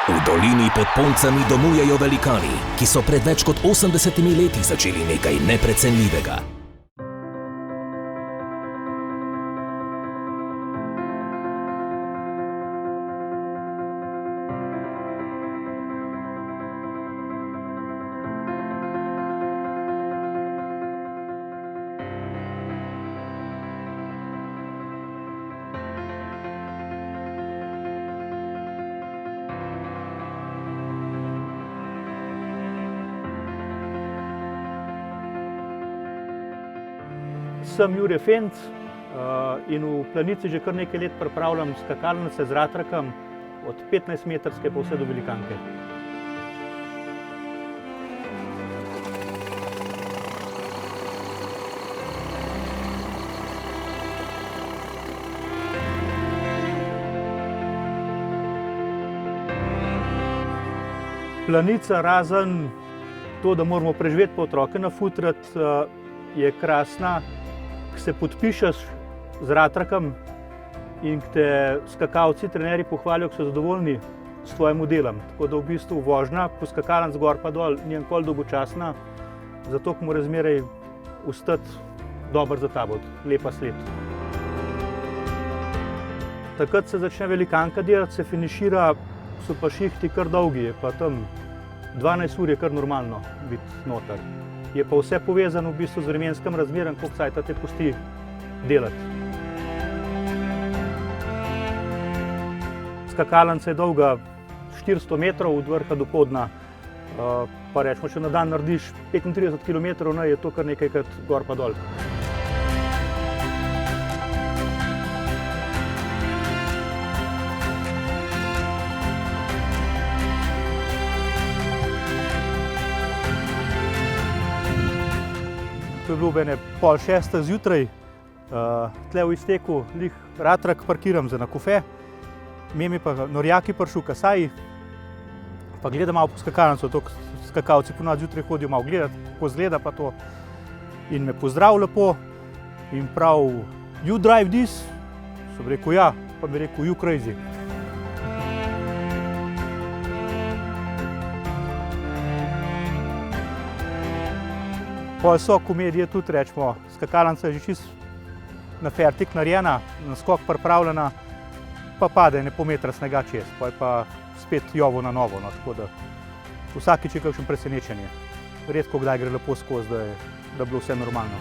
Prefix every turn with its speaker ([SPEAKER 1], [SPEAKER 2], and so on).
[SPEAKER 1] V dolini pod Poncami domujejo velikani, ki so pred več kot 80 leti začeli nekaj neprecenljivega.
[SPEAKER 2] Sem Jure Fenc in v Planici že kar nekaj let pripravljam skakalnice z ratrakom od 15-metrske pa vse do velikanke. Planica, razen to, da moramo preživeti pa otroke nafutrati, je krasna, ko se podpišeš z ratrakom in ko te skakalci, trenerji pohvalijo, ko so zadovoljni s tvojim delom. Tako da v bistvu vožnja po skakalnici gor pa dol ni nikoli dolgočasna, zato ko mora zmeraj ostati dober za tabo, lepa sled. Takrat se začne velikanka delati, se finišira, so pa šihti kar dolgi, je pa tam 12 ur je kar normalno biti noter. Je pa vse povezano v bistvu z vremenskim razmerom, koliko cajta te pusti delati. Skakalnica je dolga 400 metrov od vrha do podna, pa rečemo, če na dan narediš 35 km, je to kar nekajkrat gor pa dol. To je bilo ene 5:30 zjutraj, tle v izteku lih ratrak parkiram za na kofe, mimi pa Norjaki prišel v Kasaji, pa gledam malo po skakalnico, to skakalci ponavadi zjutraj hodijo malo gledati, kako izgleda pa to, in me pozdrav lepo in prav, "You drive this?" Sem rekel ja, pa mi rekel, "You crazy." Pol so komedije tudi, rečemo, skakalnica je že čisto na fertik narejena, na skok pripravljena, pa pade ene pol metra snega čez, pol je pa spet jovo na novo, no, tako da vsakič je kakšno presenečenje. Redko kdaj gre lepo skozi, da je bilo vse normalno.